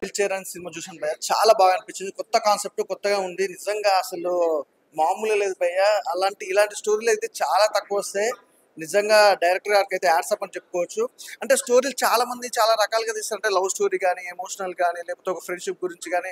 పిల్చేర్ అని సినిమా చూసాను భయ్య, చాలా బాగా అనిపించింది. కొత్త కాన్సెప్ట్, కొత్తగా ఉంది నిజంగా. అసలు మామూలుగా లేదు భయ్య. ఇలాంటి స్టోరీలు అయితే చాలా తక్కువ వస్తాయి. నిజంగా డైరెక్టర్ గారికి అయితే యాడ్సప్ అని చెప్పుకోవచ్చు. అంటే స్టోరీలు చాలా మంది చాలా రకాలుగా తీస్తారు. అంటే లవ్ స్టోరీ కానీ, ఎమోషనల్ కానీ, లేకపోతే ఒక ఫ్రెండ్షిప్ గురించి కానీ,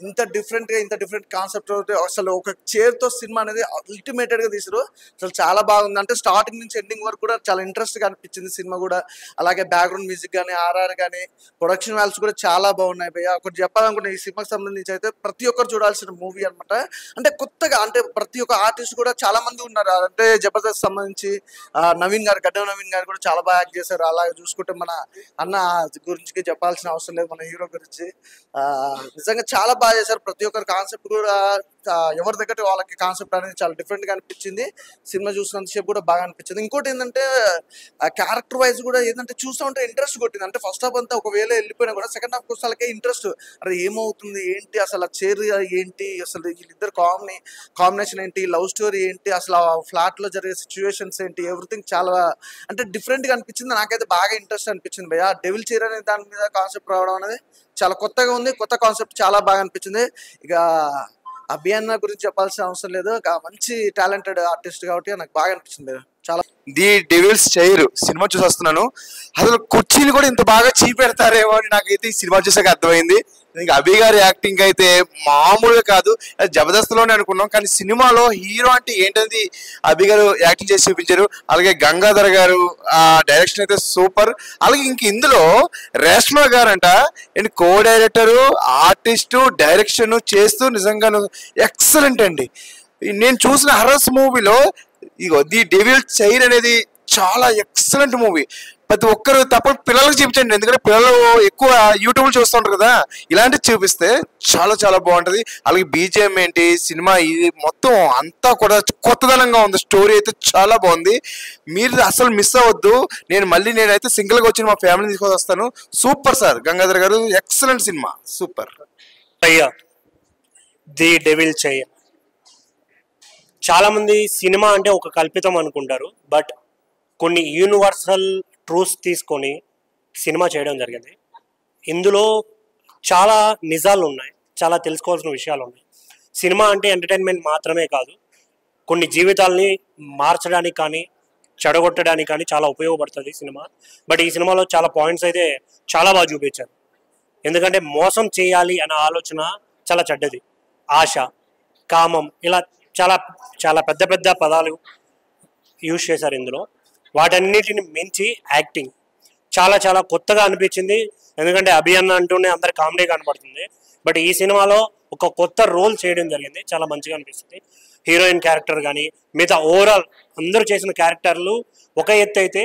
ఇంత డిఫరెంట్ కాన్సెప్ట్ అసలు ఒక చైర్తో సినిమా అనేది అల్టిమేటెడ్ గా తీసారు. అసలు చాలా బాగుంది. అంటే స్టార్టింగ్ నుంచి ఎండింగ్ వరకు కూడా చాలా ఇంట్రెస్ట్ గా అనిపించింది సినిమా కూడా. అలాగే బ్యాక్గ్రౌండ్ మ్యూజిక్ కానీ, ఆర్ఆర్ కానీ, ప్రొడక్షన్ వాల్యూస్ కూడా చాలా బాగున్నాయి భయ్య. ఒకటి చెప్పాలనుకుంటే ఈ సినిమాకి సంబంధించి అయితే ప్రతి ఒక్కరు చూడాల్సిన మూవీ అనమాట. అంటే కొత్తగా, అంటే ప్రతి ఒక్క ఆర్టిస్ట్ కూడా చాలా మంది ఉన్నారు. అంటే జబర్దస్త్ సంబంధించి నవీన్ గారు, గడ్డ నవీన్ గారు కూడా చాలా బాగా యాక్ట్ చేశారు. అలాగే చూసుకుంటే మన అన్న గురించి చెప్పాల్సిన అవసరం లేదు, మన హీరో గురించి. నిజంగా చాలా బాగా చేశారు. ప్రతి ఒక్కరి కాన్సెప్ట్ కూడా ఎవరి దగ్గర వాళ్ళకి కాన్సెప్ట్ అనేది చాలా డిఫరెంట్ గా అనిపించింది. సినిమా చూసినంతసేపు కూడా బాగా అనిపించింది. ఇంకోటి ఏంటంటే క్యారెక్టర్ వైజ్ కూడా ఏంటంటే చూస్తూ ఉంటే ఇంట్రెస్ట్ కొట్టింది. అంటే ఫస్ట్ హాఫ్ అంతా ఒకవేళ వెళ్ళిపోయినా కూడా సెకండ్ హాఫ్ వచ్చేసరికి ఇంట్రెస్ట్, అరే ఏమవుతుంది ఏంటి, అసలు ఆ చైర్ ఏంటి, అసలు వీళ్ళిద్దరు కాంబినేషన్ ఏంటి, లవ్ స్టోరీ ఏంటి, అసలు ఫ్లాట్ లో జరిగే సిచ్యువేషన్స్ ఏంటి, ఎవ్రీథింగ్ చాలా అంటే డిఫరెంట్ గా అనిపించింది. నాకైతే బాగా ఇంట్రెస్ట్ అనిపించింది భయ్య. డెవిల్ చైర్ అనే దాని మీద కాన్సెప్ట్ రావడం అనేది చాలా కొత్తగా ఉంది. కొత్త కాన్సెప్ట్ చాలా బాగా అనిపించింది. ఇక అభియన్న గురించి చెప్పాల్సిన అవసరం లేదు, మంచి టాలెంటెడ్ ఆర్టిస్ట్ కాబట్టి నాకు బాగా అనిపించింది. చాలా ది డెవిల్స్ చైర్ సినిమా చూసి వస్తున్నాను. అసలు కుర్చీలు కూడా ఇంత బాగా చీపెడతారేమో అని నాకైతే ఈ సినిమా చూసాక అర్థమైంది. ఇంకా అభి గారి యాక్టింగ్ అయితే మామూలుగా కాదు. జబర్దస్త్లోనే అనుకున్నాం, కానీ సినిమాలో హీరో అంటే ఏంటది అభి గారు యాక్టింగ్ చేసి చూపించారు. అలాగే గంగాధర్ గారు ఆ డైరెక్షన్ అయితే సూపర్. అలాగే ఇంక ఇందులో రేష్మా గారంట and co director, artist, direction చేస్తూ నిజంగా ఎక్సలెంట్ అండి. నేను చూసిన హర్రస్ మూవీలో ఇగో ది డెవిల్ చైర్ అనేది చాలా ఎక్సలెంట్ మూవీ. ప్రతి ఒక్కరు తప్ప పిల్లలకు చూపించండి, ఎందుకంటే పిల్లలు ఎక్కువ యూట్యూబ్ చూస్తుంటారు కదా. ఇలాంటివి చూపిస్తే చాలా చాలా బాగుంటుంది. అలాగే బీజిఎం ఏంటి, సినిమా ఇది మొత్తం అంతా కూడా కొత్తదనంగా ఉంది. స్టోరీ అయితే చాలా బాగుంది. మీరు అసలు మిస్ అవ్వద్దు. నేనైతే సింగిల్గా వచ్చి మా ఫ్యామిలీని తీసుకొని వస్తాను. సూపర్ సార్ గంగాధర్ గారు, ఎక్సలెంట్ సినిమా, సూపర్. అయ్యా ది డెవిల్ చైర్, చాలా మంది సినిమా అంటే ఒక కల్పితం అనుకుంటారు, బట్ కొన్ని యూనివర్సల్ ట్రూత్స్ తీసుకొని సినిమా చేయడం జరిగింది. ఇందులో చాలా నిజాలు ఉన్నాయి, చాలా తెలుసుకోవాల్సిన విషయాలు ఉన్నాయి. సినిమా అంటే ఎంటర్టైన్మెంట్ మాత్రమే కాదు, కొన్ని జీవితాలని మార్చడానికి కానీ చెడగొట్టడానికి కానీ చాలా ఉపయోగపడుతుంది సినిమా. బట్ ఈ సినిమాలో చాలా పాయింట్స్ అయితే చాలా బాగా చూపించారు. ఎందుకంటే మోసం చేయాలి అనే ఆలోచన చాలా చెడ్డది. ఆశ, కామం, ఇలా చాలా చాలా పెద్ద పెద్ద పదాలు యూజ్ చేశారు ఇందులో. వాటన్నిటిని మించి యాక్టింగ్ చాలా చాలా కొత్తగా అనిపించింది. ఎందుకంటే అభి అన్న అంటూనే అందరు కామెడీ కనపడుతుంది, బట్ ఈ సినిమాలో ఒక కొత్త రోల్ చేయడం జరిగింది, చాలా మంచిగా అనిపిస్తుంది. హీరోయిన్ క్యారెక్టర్ కానీ మిగతా ఓవరాల్ అందరూ చేసిన క్యారెక్టర్లు ఒక ఎత్తు అయితే,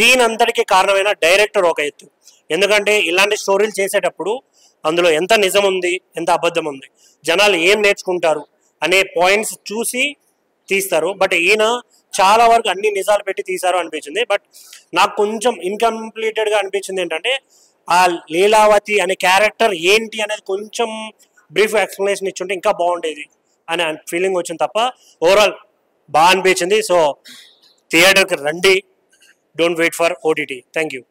దీని అంతటికి కారణమైన డైరెక్టర్ ఒక ఎత్తు. ఎందుకంటే ఇలాంటి స్టోరీలు చేసేటప్పుడు అందులో ఎంత నిజం ఉంది, ఎంత అబద్ధం ఉంది, జనాలు ఏం నేర్చుకుంటారు అనే పాయింట్స్ చూసి తీస్తారు. బట్ ఈయన చాలా వరకు అన్ని నిజాలు పెట్టి తీశారు అనిపించింది. బట్ నాకు కొంచెం ఇన్కంప్లీటెడ్గా అనిపించింది ఏంటంటే, ఆ లీలావతి అనే క్యారెక్టర్ ఏంటి అనేది కొంచెం బ్రీఫ్ ఎక్స్ప్లెనేషన్ ఇచ్చుంటే ఇంకా బాగుండేది అనే ఫీలింగ్ వచ్చింది తప్ప ఓవరాల్ బాగా అనిపించింది. సో థియేటర్కి రండి, don't wait for OTT. Thank you.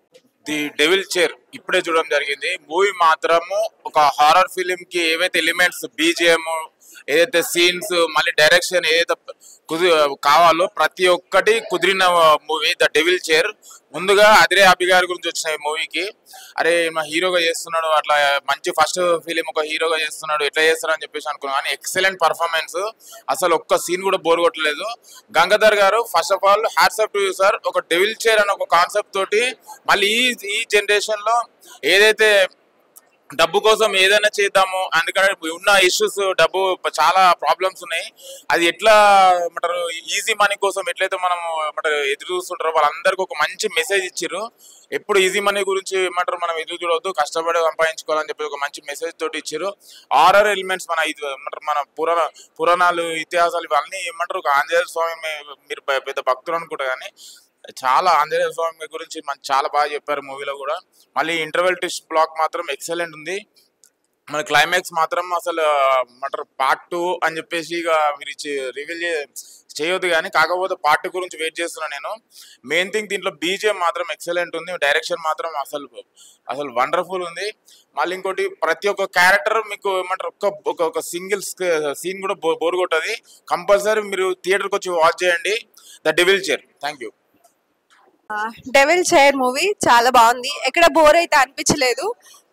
The Devil Chair ఇప్పుడే చూడడం జరిగింది. మూవీ మాత్రము ఒక హారర్ ఫిలిం కి ఏవైతే ఎలిమెంట్స్, బీజిఎం, ఏదైతే సీన్స్, మళ్ళీ డైరెక్షన్ ఏదైతే కావాలో ప్రతి ఒక్కటి కుదిరిన మూవీ ద డెవిల్ చైర్. ముందుగా అదిరే అభి గారి గురించి వచ్చిన ఈ మూవీకి, అరే మా హీరోగా చేస్తున్నాడు, అట్లా మంచి ఫస్ట్ ఫిలిం ఒక హీరోగా చేస్తున్నాడు, ఎట్లా చేస్తాడు అని చెప్పేసి అనుకున్నాను. కానీ ఎక్సలెంట్ పర్ఫార్మెన్స్, అసలు ఒక్క సీన్ కూడా బోర్ కొట్టలేదు. గంగాధర్ గారు first of all hats off to you sir. ఒక డెవిల్ చైర్ అనే ఒక కాన్సెప్ట్ తోటి మళ్ళీ ఈ జనరేషన్ లో ఏదైతే డబ్బు కోసం ఏదైనా చేద్దాము, అందుకని ఉన్న ఇష్యూస్, డబ్బు చాలా ప్రాబ్లమ్స్ ఉన్నాయి, అది ఎట్లా ఏమంటారు ఈజీ మనీ కోసం ఎట్లయితే మనం ఏమంటారు ఎదురు చూస్తుంటారో వాళ్ళందరికీ ఒక మంచి మెసేజ్ ఇచ్చారు. ఎప్పుడు ఈజీ మనీ గురించి ఏమంటారు మనం ఎదురు చూడవద్దు, కష్టపడి సంపాదించుకోవాలని చెప్పి ఒక మంచి మెసేజ్ తోటి ఇచ్చారు. ఆర్ఆర్ ఎలిమెంట్స్ మన ఇది ఏమంటారు మన పురాణాలు, ఇతిహాసాలు ఇవన్నీ ఏమంటారు. ఒక ఆంజనేయ స్వామి మీరు పెద్ద భక్తులు అనుకుంటా, కానీ చాలా ఆంజనేయ స్వామి గురించి చాలా బాగా చెప్పారు మూవీలో కూడా. మళ్ళీ ఇంటర్వెల్ ట్విస్ట్ బ్లాక్ మాత్రం ఎక్సలెంట్ ఉంది. మన క్లైమాక్స్ మాత్రం అసలు పార్ట్ 2 అని చెప్పేసి ఇక మీరు రివీల్ చేయొద్దు, కానీ కాకపోతే పార్ట్ 2 గురించి వెయిట్ చేస్తున్నాను నేను. మెయిన్ థింగ్ దీంట్లో బీజిఎం మాత్రం ఎక్సలెంట్ ఉంది, డైరెక్షన్ మాత్రం అసలు వండర్ఫుల్ ఉంది. మళ్ళీ ఇంకోటి ప్రతి ఒక్క క్యారెక్టర్ మీకు ఏమంటారు ఒక సింగిల్ సీన్ కూడా బోర్ కొట్టది. కంపల్సరీ మీరు థియేటర్కి వచ్చి వాచ్ చేయండి the devil chair. Thank you. Devil chair movie చాలా బాగుంది, ఎక్కడ బోర్ అయితే అనిపించలేదు.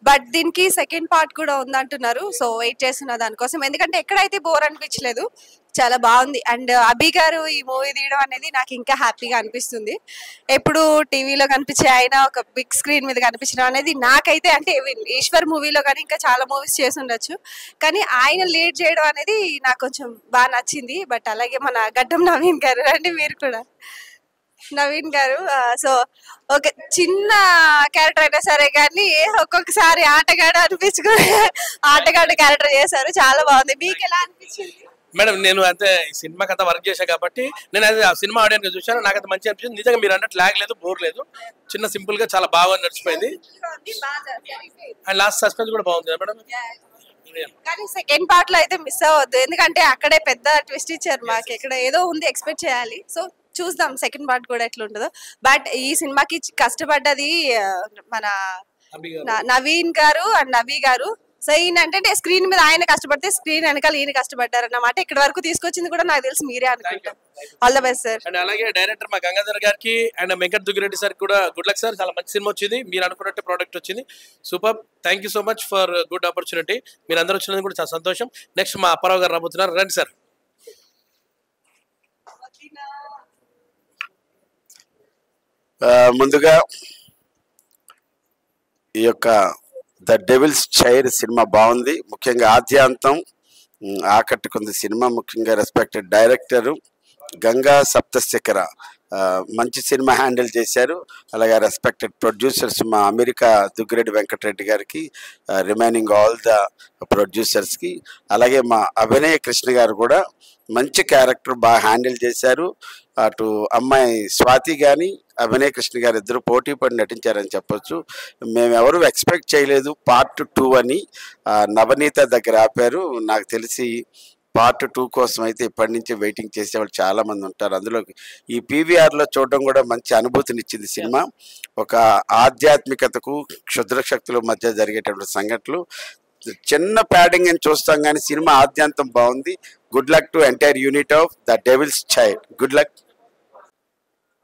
బట్ దీనికి సెకండ్ పార్ట్ కూడా ఉందంటున్నారు, సో వెయిట్ చేస్తున్నా దానికోసం, ఎందుకంటే ఎక్కడైతే బోర్ అనిపించలేదు, చాలా బాగుంది. అండ్ అభి గారు ఈ మూవీ తీయడం అనేది నాకు ఇంకా హ్యాపీగా అనిపిస్తుంది. ఎప్పుడు టీవీలో కనిపించే ఆయన ఒక బిగ్ స్క్రీన్ మీద కనిపించడం అనేది నాకైతే, అంటే ఈశ్వర్ మూవీలో కానీ ఇంకా చాలా మూవీస్ చేసి ఉండొచ్చు, కానీ ఆయన లీడ్ చేయడం అనేది నాకు కొంచెం బాగా నచ్చింది. బట్ అలాగే మన గడ్డం నవీన్ గారు, రండి మీరు కూడా. నవీన్ గారు సో ఒక చిన్న క్యారెక్టర్ అయినా సరే కానీ ఒక్కొక్కసారి ఆటగాడు అనిపించుకుని ఆటగాడు క్యారెక్టర్ చేశారు, చాలా బాగుంది. మీకు ఎలా అనిపించింది? మేడం నేను అయితే ఈ సినిమా కథ వర్క్ చేశాను కాబట్టి నేను అయితే ఆ సినిమా ఆడియన్స్ చూశాను, నాకైతే మంచిగా అనిపించింది. నిజంగా మీరు అన్నట్టు లాగ్ లేదు, బోర్ లేదు, చిన్న సింపుల్ గా చాలా బాగా నడిచిపోయింది. అండ్ లాస్ట్ సస్పెన్స్ కూడా బాగుంది మేడం. కానీ సెకండ్ పార్ట్ లో అయితే మిస్ అవ్వద్దు, ఎందుకంటే అక్కడే పెద్ద ట్విస్ట్ ఇచ్చారు మాకు, ఇక్కడ ఏదో ఉంది ఎక్స్పెక్ట్ చేయాలి. సో చూద్దాం సెకండ్ పార్ట్ కూడా ఎట్లా ఉంటుందో. బట్ ఈ సినిమాకి కష్టపడ్డది మన నవీన్ గారు అండ్ నవీ గారు. సో ఈయన అంటే స్క్రీన్ మీద ఆయన కష్టపడితే స్క్రీన్ వెనకాల ఈయన కష్టపడ్డారు అన్నమాట. ఇక్కడ వరకు తీసుకొచ్చింది కూడా నాకు తెలిసి మీరే అనుకుంటాం. All the best sir. And అలాగే డైరెక్టర్ మా గంగాధర్ గారికి అండ్ వెంకట్ దుగ్గిరెడ్డి సార్ కూడా గుడ్ లక్ సార్, చాలా మంచి సినిమా వచ్చింది, మీరు అనుకున్నట్టు ప్రోడక్ట్ వచ్చింది, super. Thank you so much for good opportunity. మీరు అందరూ వచ్చినందుకు కూడా చాలా సంతోషం. నెక్స్ట్ మా అప్పారావు గారు రాబోతున్నారు, రండి సార్. ముందుగా ఈ యొక్క ద డెవిల్స్ చైర్ సినిమా బాగుంది, ముఖ్యంగా ఆద్యాంతం ఆకట్టుకుంది సినిమా. ముఖ్యంగా రెస్పెక్టెడ్ డైరెక్టరు గంగా సప్తశిఖర మంచి సినిమా హ్యాండిల్ చేశారు. అలాగే రెస్పెక్టెడ్ ప్రొడ్యూసర్స్ మా అమెరికా దుగ్గిరెడ్డి వెంకటరెడ్డి గారికి, రిమైనింగ్ ఆల్ ద ప్రొడ్యూసర్స్కి, అలాగే మా అభినయ కృష్ణ గారు కూడా మంచి క్యారెక్టర్ బాగా హ్యాండిల్ చేశారు. అటు అమ్మాయి స్వాతి కానీ అభినయ కృష్ణ గారు ఇద్దరు పోటీ పడి నటించారని చెప్పొచ్చు. మేమెవరు ఎక్స్పెక్ట్ చేయలేదు పార్ట్ 2 అని. నవనీత దగ్గర ఆపారు. నాకు తెలిసి పార్ట్ 2 కోసం అయితే ఇప్పటి నుంచి వెయిటింగ్ చేసేవాళ్ళు చాలామంది ఉంటారు. అందులో ఈ పీవీఆర్లో చూడడం కూడా మంచి అనుభూతినిచ్చింది సినిమా. ఒక ఆధ్యాత్మికతకు క్షుద్ర శక్తుల మధ్య జరిగేటువంటి సంఘటనలు, చిన్న ప్యాడింగ్ అని చూస్తాం కానీ సినిమా ఆద్యంతం బాగుంది. Good luck to entire unit of the Devil's Chair. Good luck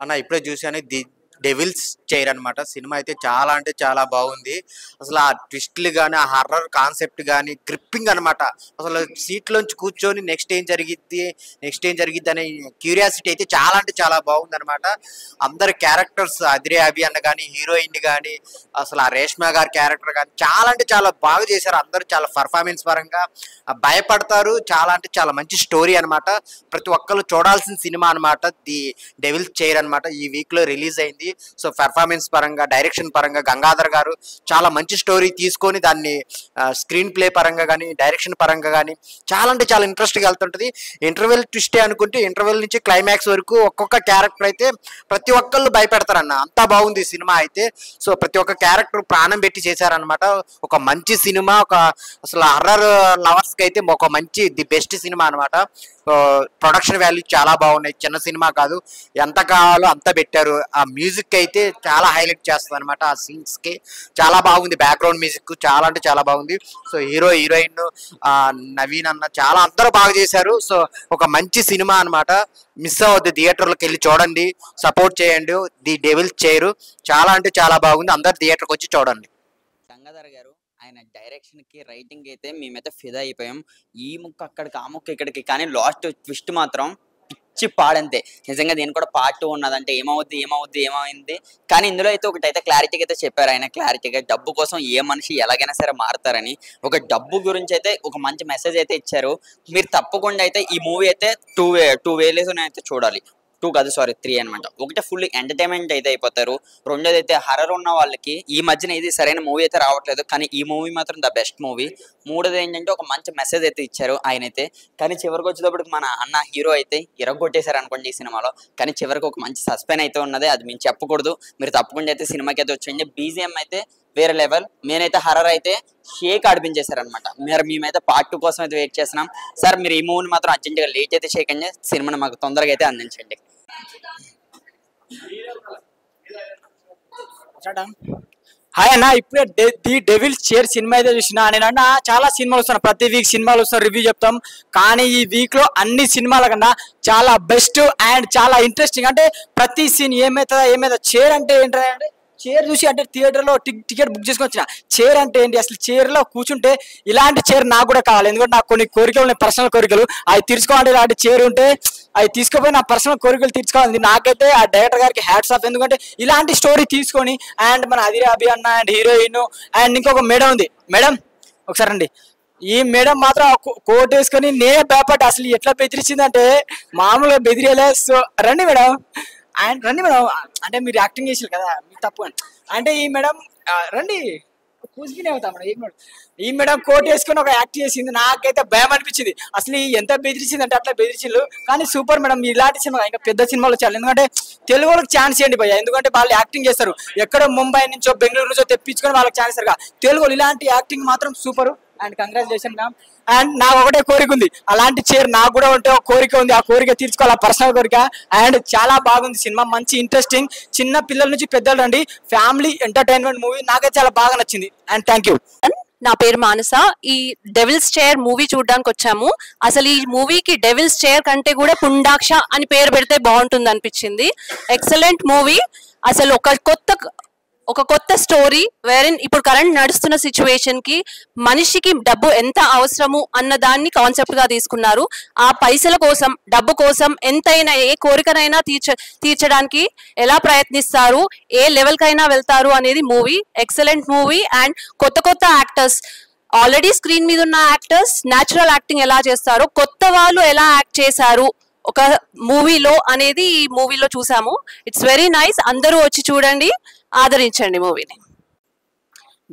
అన్న. ఇప్పుడే చూసాను ది డెవిల్స్ చైర్ అనమాట. సినిమా అయితే చాలా అంటే చాలా బాగుంది. అసలు ఆ ట్విస్ట్లు కానీ, ఆ హర్రర్ కాన్సెప్ట్ కానీ, గ్రిప్పింగ్ అనమాట. అసలు సీట్లోంచి కూర్చొని నెక్స్ట్ ఏం జరిగిద్ది అనే క్యూరియాసిటీ అయితే చాలా అంటే చాలా బాగుంది అనమాట. అందరి క్యారెక్టర్స్, అదిరే అభి అన్న కానీ, హీరోయిన్ కానీ, అసలు ఆ రేష్మా గారి క్యారెక్టర్ కానీ చాలా అంటే చాలా బాగా చేశారు. అందరూ చాలా పర్ఫార్మెన్స్ పరంగా భయపడతారు. చాలా అంటే చాలా మంచి స్టోరీ అనమాట. ప్రతి ఒక్కరు చూడాల్సిన సినిమా అనమాట ది డెవిల్స్ చైర్ అనమాట. ఈ వీక్ లో రిలీజ్ అయింది. సో పెర్ఫార్మెన్స్ పరంగా, డైరెక్షన్ పరంగా గంగాధర్ గారు చాలా మంచి స్టోరీ తీసుకొని దాన్ని స్క్రీన్ ప్లే పరంగా కానీ, డైరెక్షన్ పరంగా కానీ చాలా అంటే చాలా ఇంట్రెస్ట్గా వెళ్తుంటుంది. ఇంటర్వెల్ ట్విస్టే అనుకుంటే ఇంటర్వెల్ నుంచి క్లైమాక్స్ వరకు ఒక్కొక్క క్యారెక్టర్ అయితే ప్రతి ఒక్కళ్ళు భయపెడతారన్న, అంతా బాగుంది సినిమా అయితే. సో ప్రతి ఒక్క క్యారెక్టర్ ప్రాణం పెట్టి చేశారనమాట. ఒక మంచి సినిమా, ఒక అసలు హర్రర్ లవర్స్కి అయితే ఒక మంచి ది బెస్ట్ సినిమా అనమాట. ప్రొడక్షన్ వాల్యూ చాలా బాగున్నాయి, చిన్న సినిమా కాదు, ఎంత కావాలో అంత పెట్టారు. ఆ మ్యూజిక్ అయితే చాలా హైలైట్ చేస్తుంది అనమాట. ఆ సీన్స్ కి చాలా బాగుంది, బ్యాక్గ్రౌండ్ మ్యూజిక్ చాలా అంటే చాలా బాగుంది. సో హీరోయిన్ నవీన్ అన్న చాలా అందరూ బాగా చేశారు. సో ఒక మంచి సినిమా అనమాట. మిస్ అవ్వద్దు, థియేటర్లకు వెళ్ళి చూడండి, సపోర్ట్ చేయండి. ది డెవిల్స్ చైర్ చాలా అంటే చాలా బాగుంది, అందరు థియేటర్కి వచ్చి చూడండి. గంగాధర్ గారు ఆయన డైరెక్షన్ కి, రైటింగ్ అయితే మేమైతే ఫిదా అయిపోయాం. ఈ ముక్క అక్కడికి, ఆ ముక్క ఇక్కడికి, కానీ లాస్ట్ ట్విస్ట్ మాత్రం పిచ్చి పాడంతే. నిజంగా దీని కూడా పార్ట్ 2 ఉన్నదంటే ఏమైంది. కానీ ఇందులో అయితే ఒకటైతే క్లారిటీగా అయితే చెప్పారు ఆయన, క్లారిటీగా డబ్బు కోసం ఏ మనిషి ఎలాగైనా సరే మారతారని. ఒక డబ్బు గురించి అయితే ఒక మంచి మెసేజ్ అయితే ఇచ్చారు. మీరు తప్పకుండా అయితే ఈ మూవీ అయితే టూ వేలేస్ అయితే చూడాలి. 2 కాదు, సారీ 3 అనమాట. ఒకటే ఫుల్ ఎంటర్టైన్మెంట్ అయితే అయిపోతారు. రెండోది అయితే హర్రర్ ఉన్న వాళ్ళకి ఈ మధ్యన ఇది సరైన మూవీ అయితే రావట్లేదు, కానీ ఈ మూవీ మాత్రం ద బెస్ట్ మూవీ. మూడోది ఏంటంటే ఒక మంచి మెసేజ్ అయితే ఇచ్చారు ఆయన అయితే. కానీ చివరికి వచ్చేటప్పటికి మన అన్న హీరో అయితే ఇరగొట్టేశారు అనుకోండి ఈ సినిమాలో. కానీ చివరికి ఒక మంచి సస్పెన్స్ అయితే ఉన్నది, అది మేము చెప్పకూడదు. మీరు తప్పకుండా అయితే సినిమాకి అయితే వచ్చేయండి. బీజిఎం అయితే వేరే లెవెల్. నేనైతే హర్రర్ అయితే షేక్ ఆడిపించేశారనమాట. మేమైతే పార్ట్ 2 కోసం అయితే వెయిట్ చేస్తున్నాం. సార్ మీరు ఈ మూవీని మాత్రం అర్జెంట్గా లేట్ అయితే చేయకండి, సినిమాని మాకు తొందరగా అయితే అందించండి. హాయ్ అన్న, ఇప్పుడే ది డెవిల్స్ చైర్ సినిమా అయితే చూసిన. నేనన్న చాలా సినిమాలు వస్తాను, ప్రతి వీక్ సినిమాలు వస్తాను, రివ్యూ చెప్తాం. కానీ ఈ వీక్ లో అన్ని సినిమాల కన్నా చాలా బెస్ట్ అండ్ చాలా ఇంట్రెస్టింగ్. అంటే ప్రతి సీన్ ఏమైతుందా చైర్ అంటే ఏంటంటే చైర్ చూసి అంటే థియేటర్లో టికెట్ బుక్ చేసుకొని వచ్చిన. చైర్ అంటే ఏంటి, అసలు చైర్లో కూర్చుంటే ఇలాంటి చైర్ నాకు కూడా కావాలి. ఎందుకంటే నాకు కొన్ని కోరికలు ఉన్నాయి, పర్సనల్ కోరికలు. అవి తీర్చుకోవాలంటే ఇలాంటి చైర్ ఉంటే అవి తీసుకుపోయి నా పర్సనల్ కోరికలు తీర్చుకోవాలి. నాకైతే ఆ డైరెక్టర్ గారికి హ్యాట్స్ ఆఫ్. ఎందుకంటే ఇలాంటి స్టోరీ తీసుకొని అండ్ మన అదిరా అభి అన్న అండ్ హీరోయిన్ అండ్ ఇంకొక మేడం ఉంది. మేడం ఒకసారి రండి. ఈ మేడం మాత్రం కోట్ వేసుకొని నేనే భయపడ్డా, అసలు ఎట్లా బెదిరించిందంటే మామూలుగా బెదిరేలే. సో రండి మేడం, అండ్ రండి మేడం. అంటే మీరు యాక్టింగ్ చేసారు కదా, మీకు తప్పు అంటే ఈ మేడం రండి కూర్చునే అవుతా మేడం. ఈ మేడం కోట్ వేసుకొని ఒక యాక్ట్ చేసింది, నాకైతే భయం అనిపించింది. అసలు ఎంత బెదిరించింది అంటే అట్లా బెదిరించిండు. కానీ సూపర్ మేడం, ఇలాంటి సినిమా ఇంకా పెద్ద సినిమాలు వచ్చారు. ఎందుకంటే తెలుగు వాళ్ళకి ఛాన్స్ ఇవ్వండి భయ్య, ఎందుకంటే వాళ్ళు యాక్టింగ్ చేస్తారు. ఎక్కడో ముంబై నుంచో బెంగళూరు నుంచో తెప్పించుకొని వాళ్ళకి ఛాన్స్ ఇస్తారు. తెలుగు ఇలాంటి యాక్టింగ్ మాత్రం super and congratulation ma'am. And నాకు ఒకటే కోరిక ఉంది, అలాంటి చైర్ నాకు కూడా ఉంటే ఒక కోరిక ఉంది, ఆ కోరిక తీర్చుకోవాలి, పర్సనల్ కోరిక. అండ్ చాలా బాగుంది సినిమా, మంచి ఇంట్రెస్టింగ్. చిన్న పిల్లల నుంచి పెద్దలు రండి, ఫ్యామిలీ ఎంటర్టైన్మెంట్ మూవీ. నాకైతే చాలా బాగా నచ్చింది అండ్ థ్యాంక్ యూ. నా పేరు మానస. ఈ డెవిల్స్ చైర్ మూవీ చూడడానికి వచ్చాము. అసలు ఈ మూవీకి డెవిల్స్ చైర్ కంటే కూడా పుండాక్ష అని పేరు పెడితే బాగుంటుంది అనిపించింది. Excellent movie. అసలు ఒక కొత్త స్టోరీ వేరెన్ ఇప్పుడు కరెంట్ నడుస్తున్న సిచ్యువేషన్ కి మనిషికి డబ్బు ఎంత అవసరము అన్న దాన్ని కాన్సెప్ట్ గా తీసుకున్నారు. ఆ పైసల కోసం, డబ్బు కోసం ఎంతైనా ఏ కోరికనైనా తీర్చడానికి ఎలా ప్రయత్నిస్తారు, ఏ లెవెల్ కైనా వెళ్తారు అనేది మూవీ. Excellent movie. అండ్ కొత్త యాక్టర్స్, ఆల్రెడీ స్క్రీన్ మీద ఉన్న యాక్టర్స్ న్యాచురల్ యాక్టింగ్ ఎలా చేస్తారో, కొత్త వాళ్ళు ఎలా యాక్ట్ చేశారు ఒక మూవీలో అనేది ఈ మూవీలో చూసాము. It's very nice. అందరూ వచ్చి చూడండి, ఆదరించండి మూవీని.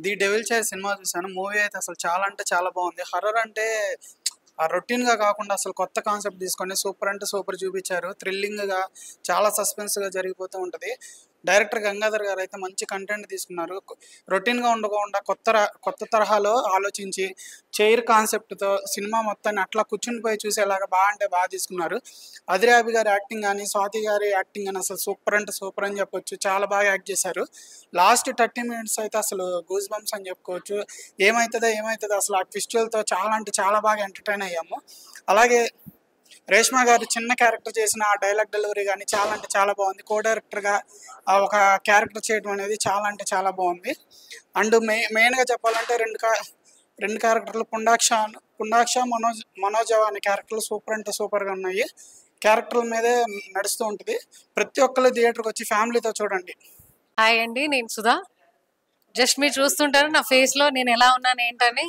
ది డెవిల్ చైర్ సినిమా చూసాను. మూవీ అయితే అసలు చాలా అంటే చాలా బాగుంది. హర్రర్ అంటే రొటీన్ గా కాకుండా అసలు కొత్త కాన్సెప్ట్ తీసుకొని సూపర్ అంటే సూపర్ చూపించారు. థ్రిల్లింగ్ గా చాలా సస్పెన్స్ గా జరిగిపోతూ ఉంటది. డైరెక్టర్ గంగాధర్ గారు అయితే మంచి కంటెంట్ తీసుకున్నారు. రొటీన్ గా ఉండకుండా కొత్త తరహాలో ఆలోచించి చైర్ కాన్సెప్ట్ తో సినిమా మొత్తాన్ని అట్లా కూర్చునిపోయి చూసేలాగా బాగా తీసుకున్నారు. అదిరాబి గారి యాక్టింగ్ కానీ, స్వాతి గారి యాక్టింగ్ కానీ అసలు సూపర్ అంటే సూపర్ అని చెప్పొచ్చు. చాలా బాగా యాక్ట్ చేశారు. లాస్ట్ 30 minutes అయితే అసలు గూస్ బంప్స్ అని చెప్పుకోవచ్చు. ఏమవుతుందో అసలు ఆ ట్విస్టులతో చాలా అంటే చాలా బాగా ఎంటర్టైన్ అయ్యాము. అలాగే రేష్మా గారు చిన్న క్యారెక్టర్ చేసిన ఆ డైలాగ్ డెలివరీ కానీ చాలా అంటే చాలా బాగుంది. కో డైరెక్టర్గా ఒక క్యారెక్టర్ చేయడం అనేది చాలా అంటే చాలా బాగుంది. అండ్ మెయిన్గా చెప్పాలంటే రెండు క్యారెక్టర్లు పుండాక్ష మనోజ్ అనే క్యారెక్టర్లు సూపర్ అంటే సూపర్గా ఉన్నాయి. క్యారెక్టర్ల మీదే నడుస్తూ ఉంటుంది. ప్రతి ఒక్కరు థియేటర్కి వచ్చి ఫ్యామిలీతో చూడండి. హాయ్ అండి, నేను సుధా. జస్ట్ మీరు చూస్తుంటారు నా ఫేస్లో నేను ఎలా ఉన్నాను ఏంటని.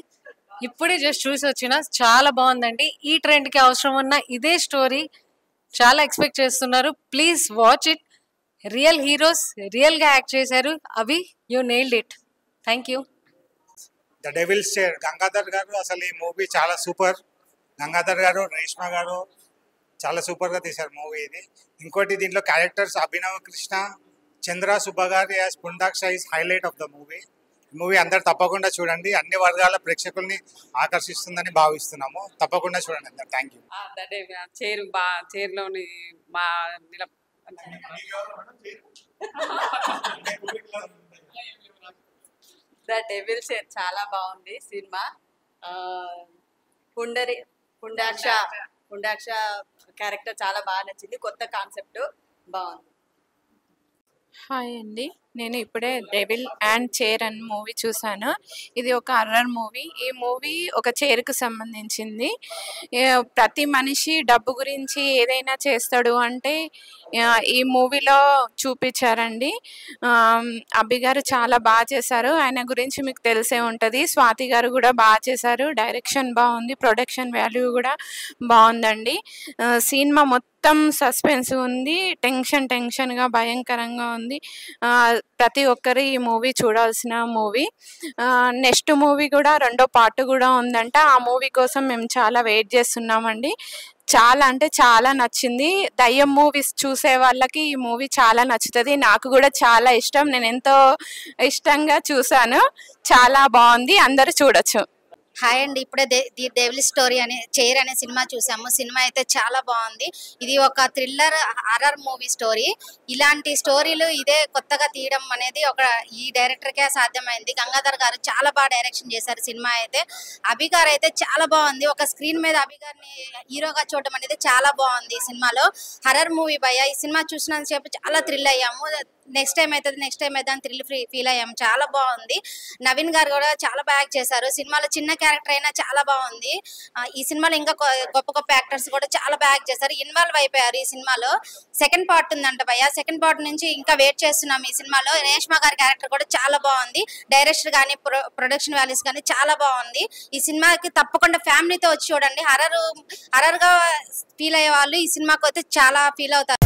ఇప్పుడే జస్ట్ చూసి వచ్చిన, చాలా బాగుందండి. ఈ ట్రెండ్కి అవసరం ఉన్న ఇదే స్టోరీ చాలా ఎక్స్పెక్ట్ చేస్తున్నారు. Please watch it. Real heroes రియల్గా యాక్ట్ చేశారు. అవి you nailed it. Thank you. The Devil's Chair Gangadhar garu అసలు ఈ మూవీ చాలా సూపర్. గంగాధర్ గారు, రేష్మా గారు చాలా సూపర్గా తీశారు మూవీ ఇది. ఇంకోటి దీంట్లో characters Abhinav Krishna, Chandra Subbagari as Pundaksha is highlight of the movie. Movie అందరు తప్పకుండా చూడండి. అన్ని వర్గాల ప్రేక్షకుల్ని ఆకర్షిస్తుందని భావిస్తున్నాము. తప్పకుండా చూడండి అందరు. Thank you. చైర్లోని మా ద డెవిల్ చైర్ చాలా బాగుంది సినిమా. పుండాక్ష క్యారెక్టర్ చాలా బాగా నచ్చింది. కొత్త కాన్సెప్ట్ బాగుంది. హాయ్ అండి, నేను ఇప్పుడే డెవిల్ అండ్ చైర్ అనే మూవీ చూసాను. ఇది ఒక హర్రర్ మూవీ. ఈ మూవీ ఒక చైర్కు సంబంధించింది. ప్రతి మనిషి డబ్బు గురించి ఏదైనా చేస్తాడు అంటే ఈ మూవీలో చూపించారండి. అభి గారు చాలా బాగా చేశారు. ఆయన గురించి మీకు తెలిసే ఉంటుంది. స్వాతి గారు కూడా బాగా చేశారు. డైరెక్షన్ బాగుంది, ప్రొడక్షన్ వాల్యూ కూడా బాగుందండి. సినిమా మొత్తం సస్పెన్స్ ఉంది, టెన్షన్గా భయంకరంగా ఉంది. ప్రతి ఒక్కరు ఈ మూవీ చూడాల్సిన మూవీ. నెక్స్ట్ మూవీ కూడా 2వ పార్ట్ కూడా ఉందంట. ఆ మూవీ కోసం మేము చాలా వెయిట్ చేస్తున్నామండి. చాలా అంటే చాలా నచ్చింది. దయ్యం మూవీస్ చూసే వాళ్ళకి ఈ మూవీ చాలా నచ్చుతుంది. నాకు కూడా చాలా ఇష్టం. నేను ఎంతో ఇష్టంగా చూసాను. చాలా బాగుంది. అందరూ చూడొచ్చు. హాయ్ అండి, ఇప్పుడే ది డెవిల్ స్టోరీ అనే చైర్ అనే సినిమా చూసాము. సినిమా అయితే చాలా బాగుంది. ఇది ఒక థ్రిల్లర్ హారర్ మూవీ స్టోరీ. ఇలాంటి స్టోరీలు ఇదే కొత్తగా తీయడం అనేది ఈ డైరెక్టర్కే సాధ్యమైంది. గంగాధర్ గారు చాలా బాగా డైరెక్షన్ చేశారు. సినిమా అయితే అభి గారు అయితే చాలా బాగుంది. ఒక స్క్రీన్ మీద అభి గారిని హీరోగా చూడడం అనేది చాలా బాగుంది. ఈ సినిమాలో హర్రర్ మూవీ భయ్య. ఈ సినిమా చూసినంతసేపు చాలా థ్రిల్ అయ్యాము. నెక్స్ట్ టైం అవుతుంది అని థ్రిల్ ఫీల్ అయ్యాము. చాలా బాగుంది. నవీన్ గారు కూడా చాలా బాగా చేశారు. సినిమాలో చిన్న క్యారెక్టర్ అయినా చాలా బాగుంది. ఈ సినిమాలో ఇంకా గొప్ప గొప్ప యాక్టర్స్ కూడా చాలా బాగా చేశారు. ఇన్వాల్వ్ అయిపోయారు ఈ సినిమాలో. సెకండ్ పార్ట్ ఉందంట భయ్య. సెకండ్ పార్ట్ నుంచి ఇంకా వెయిట్ చేస్తున్నాం. ఈ సినిమాలో రేష్మా గారి క్యారెక్టర్ కూడా చాలా బాగుంది. డైరెక్టర్ కానీ ప్రొడక్షన్ వాల్యూస్ కానీ చాలా బాగుంది. ఈ సినిమాకి తప్పకుండా ఫ్యామిలీతో వచ్చి చూడండి. హర్రర్ గా ఫీల్ అయ్యే వాళ్ళు ఈ సినిమాకి అయితే చాలా ఫీల్ అవుతారు.